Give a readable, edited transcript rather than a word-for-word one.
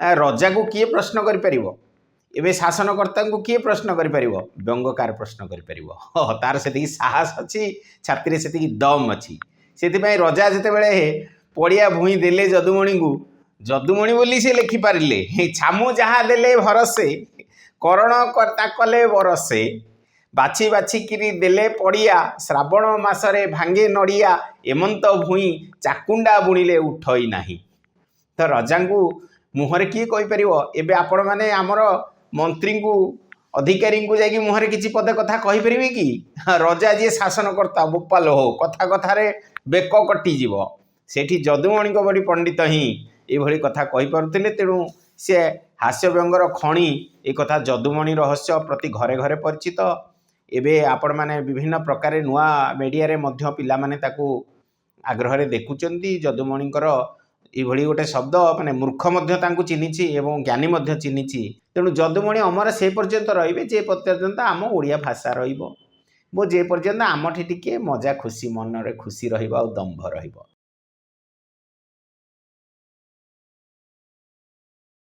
रजा को किए प्रश्न करिपरिबो एबे शासनकर्ता को किए प्रश्न करिपरिबो व्यंगकार प्रश्न करिपरिबो तार सेतिकी साहस अछि छात्री सेतिकी दम अछि सेतिपई रजा जेतेबेले पड़िया भूई देले जदुमणि को जदुमणि बोली से लिखि पारिले छामु जहाँ देले भरसे करण कर्ता कले बरसे बाछी बाछी किरी देले पड़िया श्रावण मासरे भांगे नड़िया एमंत भूई चाकुंडा बुणिले उठई नाही। तो रजा को मुहरे किए कहीपर एवं आपण मैंने आमर मंत्री को अधिकारी को जाकि मुहरे किसी पदे कथा कहीपर कि रजा जी शासनकर्ता बोपाल हो कथा कथार बेक कटिज सेठी जदुमणि बड़ी पंडित ही ये कथा कहीपे तेणु सी हास्य व्यंगर खणी एक कथा जदुमणि रहस्य प्रति घरे घरे परिचित एबे आपण मैंने विभिन्न प्रकार नुआ मीडिया रे मध्य पिला माने ताकू आग्रह देखुचंती जदुमणिकर ये गोटे शब्द माने मूर्ख चिन्हिची एवं ज्ञानी चिन्हिची तेणु जदुमणि अमर से पर्यंत रहिबे जे पर्यंत आम ओडिया भाषा रहिबो जे पर्यंत आमठी टिके मजा खुशी मन रे खुशी रहिबो आ दंभ रहिबो।